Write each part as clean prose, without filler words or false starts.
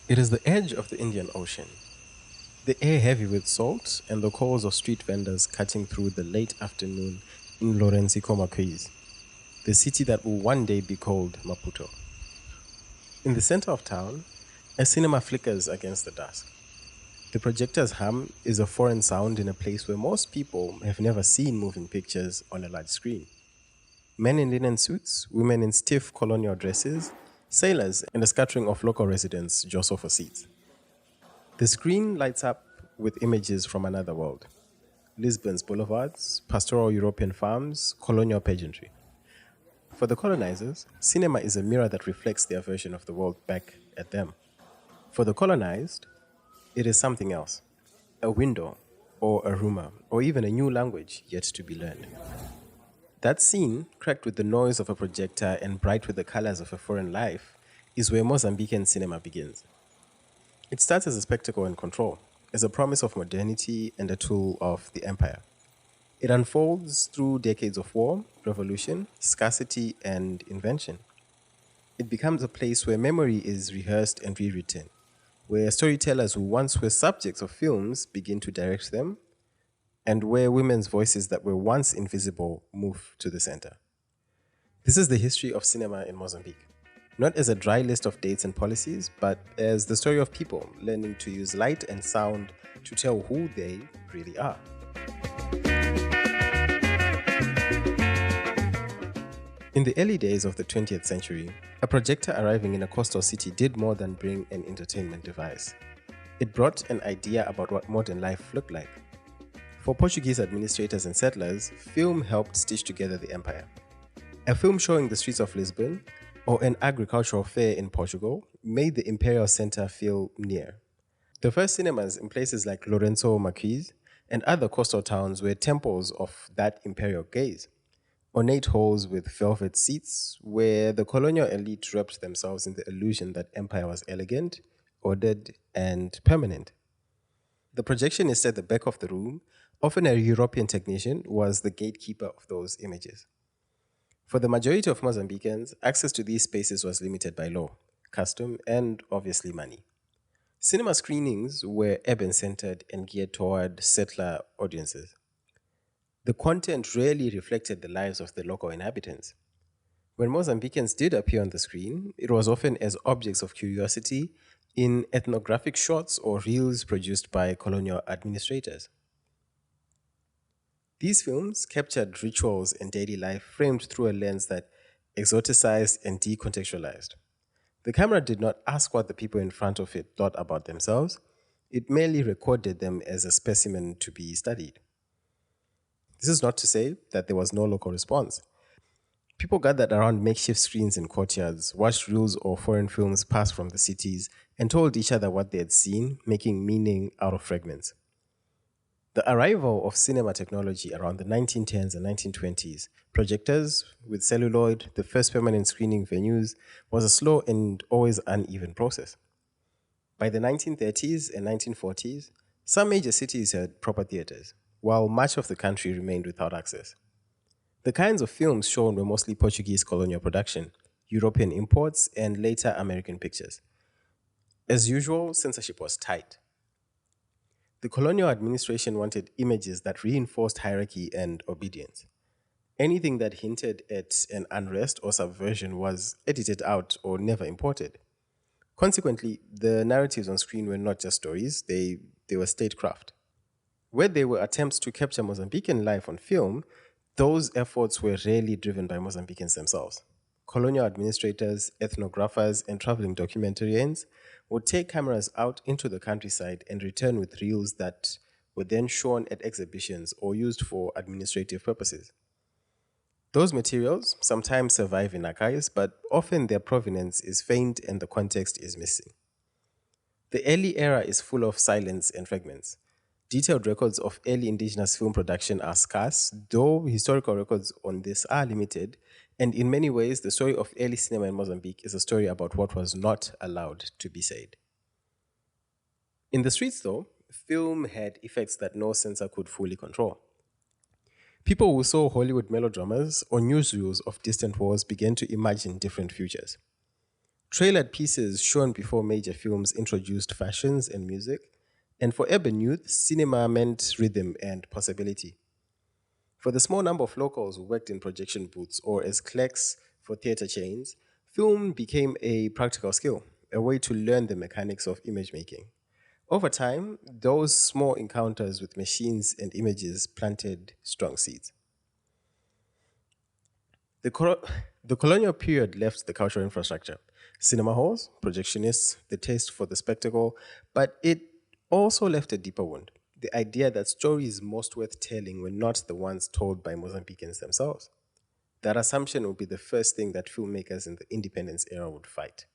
It is the edge of the Indian Ocean, the air heavy with salt and the calls of street vendors cutting through the late afternoon in Lourenço Marques, the city that will one day be called Maputo. In the center of town, a cinema flickers against the dusk. The projector's hum is a foreign sound in a place where most people have never seen moving pictures on a large screen. Men in linen suits, women in stiff colonial dresses, sailors, and a scattering of local residents jostle for seats. The screen lights up with images from another world: Lisbon's boulevards, pastoral European farms, colonial pageantry. For the colonizers, cinema is a mirror that reflects their version of the world back at them. For the colonized, it is something else: a window, or a rumor, or even a new language yet to be learned. That scene, cracked with the noise of a projector and bright with the colors of a foreign life, is where Mozambican cinema begins. It starts as a spectacle and control, as a promise of modernity and a tool of the empire. It unfolds through decades of war, revolution, scarcity, and invention. It becomes a place where memory is rehearsed and rewritten, where storytellers who once were subjects of films begin to direct them, and where women's voices that were once invisible move to the center. This is the history of cinema in Mozambique, not as a dry list of dates and policies, but as the story of people learning to use light and sound to tell who they really are. In the early days of the 20th century, a projector arriving in a coastal city did more than bring an entertainment device. It brought an idea about what modern life looked like. For Portuguese administrators and settlers, film helped stitch together the empire. A film showing the streets of Lisbon or an agricultural fair in Portugal made the imperial center feel near. The first cinemas in places like Lourenço Marques and other coastal towns were temples of that imperial gaze. Ornate halls with velvet seats where the colonial elite wrapped themselves in the illusion that empire was elegant, ordered, and permanent. The projectionist at the back of the room, often a European technician, was the gatekeeper of those images. For the majority of Mozambicans, access to these spaces was limited by law, custom, and obviously money. Cinema screenings were urban centered and geared toward settler audiences. The content rarely reflected the lives of the local inhabitants. When Mozambicans did appear on the screen, it was often as objects of curiosity in ethnographic shots or reels produced by colonial administrators. These films captured rituals and daily life framed through a lens that exoticized and decontextualized. The camera did not ask what the people in front of it thought about themselves, it merely recorded them as a specimen to be studied. This is not to say that there was no local response. People gathered around makeshift screens in courtyards, watched reels or foreign films pass from the cities, and told each other what they had seen, making meaning out of fragments. The arrival of cinema technology around the 1910s and 1920s, projectors with celluloid, the first permanent screening venues, was a slow and always uneven process. By the 1930s and 1940s, some major cities had proper theaters, while much of the country remained without access. The kinds of films shown were mostly Portuguese colonial production, European imports, and later American pictures. As usual, censorship was tight. The colonial administration wanted images that reinforced hierarchy and obedience. Anything that hinted at an unrest or subversion was edited out or never imported. Consequently, the narratives on screen were not just stories, they were statecraft. Where there were attempts to capture Mozambican life on film, those efforts were rarely driven by Mozambicans themselves. Colonial administrators, ethnographers, and traveling documentarians would take cameras out into the countryside and return with reels that were then shown at exhibitions or used for administrative purposes. Those materials sometimes survive in archives, but often their provenance is faint and the context is missing. The early era is full of silence and fragments. Detailed records of early indigenous film production are scarce, though historical records on this are limited, and in many ways, the story of early cinema in Mozambique is a story about what was not allowed to be said. In the streets, though, film had effects that no censor could fully control. People who saw Hollywood melodramas or newsreels of distant wars began to imagine different futures. Trailered pieces shown before major films introduced fashions and music, and for urban youth, cinema meant rhythm and possibility. For the small number of locals who worked in projection booths or as clerks for theater chains, film became a practical skill, a way to learn the mechanics of image making. Over time, those small encounters with machines and images planted strong seeds. The, colo- the colonial period left the cultural infrastructure, cinema halls, projectionists, the taste for the spectacle, but it also left a deeper wound. The idea that stories most worth telling were not the ones told by Mozambicans themselves. That assumption would be the first thing that filmmakers in the independence era would fight.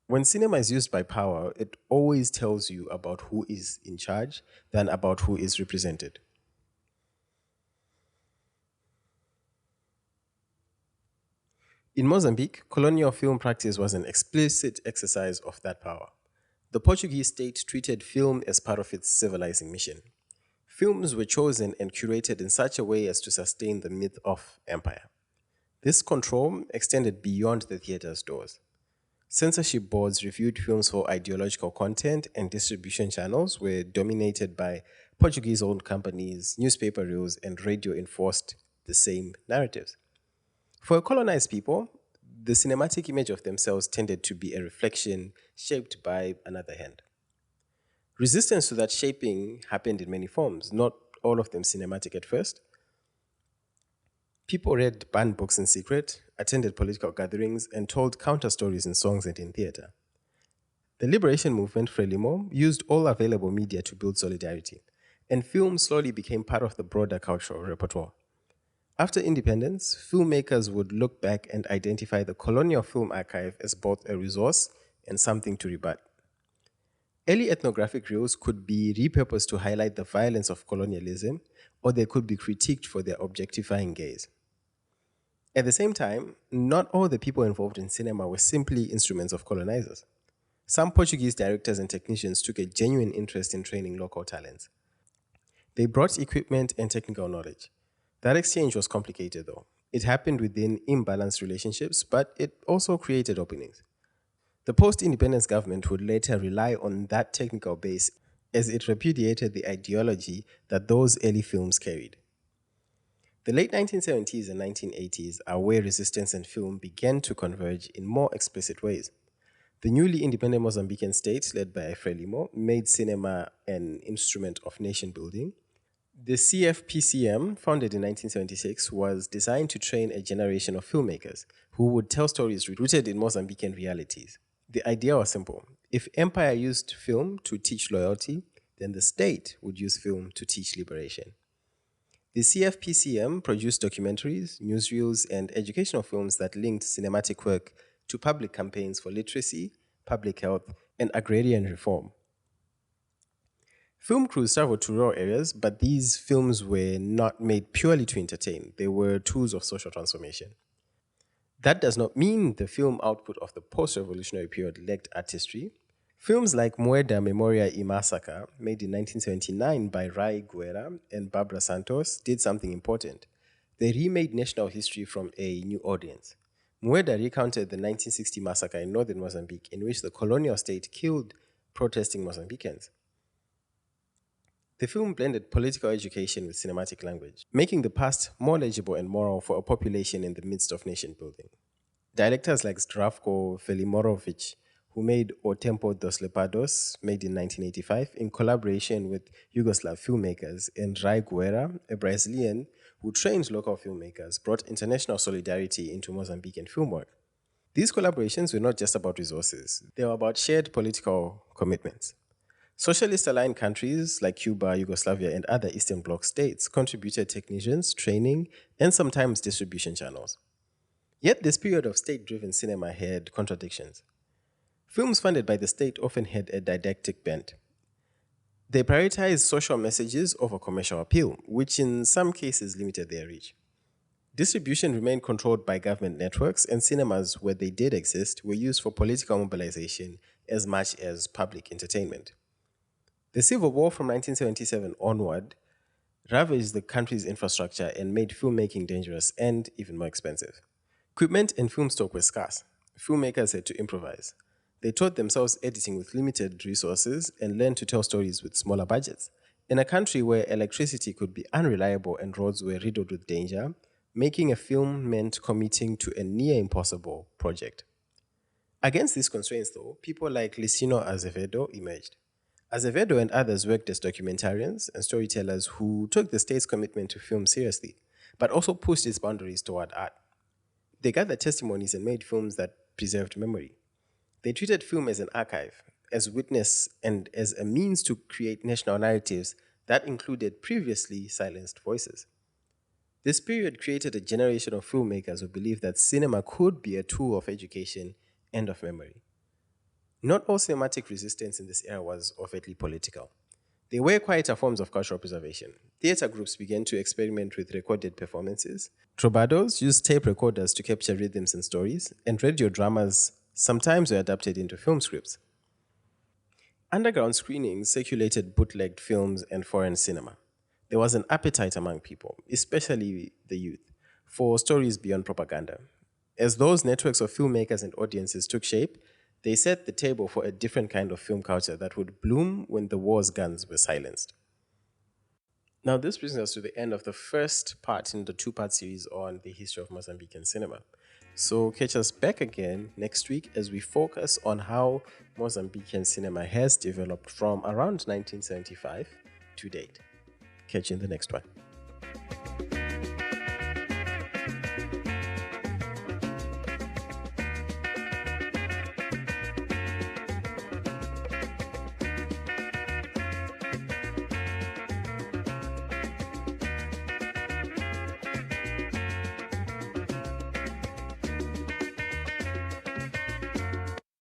When cinema is used by power, it always tells you about who is in charge than about who is represented. In Mozambique, colonial film practice was an explicit exercise of that power. The Portuguese state treated film as part of its civilizing mission. Films were chosen and curated in such a way as to sustain the myth of empire. This control extended beyond the theater's doors. Censorship boards reviewed films for ideological content, and distribution channels were dominated by Portuguese owned companies, newspaper reels, and radio enforced the same narratives. For colonized people, the cinematic image of themselves tended to be a reflection shaped by another hand. Resistance to that shaping happened in many forms, not all of them cinematic at first. People read banned books in secret, attended political gatherings, and told counter stories in songs and in theater. The liberation movement, Frelimo, used all available media to build solidarity, and film slowly became part of the broader cultural repertoire. After independence, filmmakers would look back and identify the colonial film archive as both a resource and something to rebut. Early ethnographic reels could be repurposed to highlight the violence of colonialism, or they could be critiqued for their objectifying gaze. At the same time, not all the people involved in cinema were simply instruments of colonizers. Some Portuguese directors and technicians took a genuine interest in training local talents. They brought equipment and technical knowledge. That exchange was complicated, though. It happened within imbalanced relationships, but it also created openings. The post independence government would later rely on that technical base as it repudiated the ideology that those early films carried. The late 1970s and 1980s are where resistance and film began to converge in more explicit ways. The newly independent Mozambican state, led by Frelimo, made cinema an instrument of nation building. The CFPCM, founded in 1976, was designed to train a generation of filmmakers who would tell stories rooted in Mozambican realities. The idea was simple. If empire used film to teach loyalty, then the state would use film to teach liberation. The CFPCM produced documentaries, newsreels, and educational films that linked cinematic work to public campaigns for literacy, public health, and agrarian reform. Film crews traveled to rural areas, but these films were not made purely to entertain. They were tools of social transformation. That does not mean the film output of the post revolutionary period lacked artistry. Films like Muerda Memoria y Massacre, made in 1979 by Rai Guerra and Barbara Santos, did something important. They remade national history from a new audience. Muerda recounted the 1960 massacre in northern Mozambique, in which the colonial state killed protesting Mozambicans. The film blended political education with cinematic language, making the past more legible and moral for a population in the midst of nation building. Directors like Zdravko Velimorovich, who made O Tempo dos Lepados, made in 1985, in collaboration with Yugoslav filmmakers, and Rai Guerra, a Brazilian who trained local filmmakers, brought international solidarity into Mozambican film work. These collaborations were not just about resources, they were about shared political commitments. Socialist aligned countries like Cuba, Yugoslavia, and other Eastern Bloc states contributed technicians, training, and sometimes distribution channels. Yet this period of state driven cinema had contradictions. Films funded by the state often had a didactic bent. They prioritized social messages over commercial appeal, which in some cases limited their reach. Distribution remained controlled by government networks, and cinemas, where they did exist, were used for political mobilization as much as public entertainment. The Civil War from 1977 onward ravaged the country's infrastructure and made filmmaking dangerous and even more expensive. Equipment and film stock were scarce. Filmmakers had to improvise. They taught themselves editing with limited resources and learned to tell stories with smaller budgets. In a country where electricity could be unreliable and roads were riddled with danger, making a film meant committing to a near impossible project. Against these constraints, though, people like Licino Azevedo emerged. Azevedo and others worked as documentarians and storytellers who took the state's commitment to film seriously, but also pushed its boundaries toward art. They gathered testimonies and made films that preserved memory. They treated film as an archive, as witness, and as a means to create national narratives that included previously silenced voices. This period created a generation of filmmakers who believed that cinema could be a tool of education and of memory. Not all cinematic resistance in this era was overtly political. There were quieter forms of cultural preservation. Theatre groups began to experiment with recorded performances. Troubadours used tape recorders to capture rhythms and stories, and radio dramas sometimes were adapted into film scripts. Underground screenings circulated bootlegged films and foreign cinema. There was an appetite among people, especially the youth, for stories beyond propaganda. As those networks of filmmakers and audiences took shape, they set the table for a different kind of film culture that would bloom when the war's guns were silenced. Now, this brings us to the end of the first part in the two-part series on the history of Mozambican cinema. So catch us back again next week as we focus on how Mozambican cinema has developed from around 1975 to date. Catch you in the next one.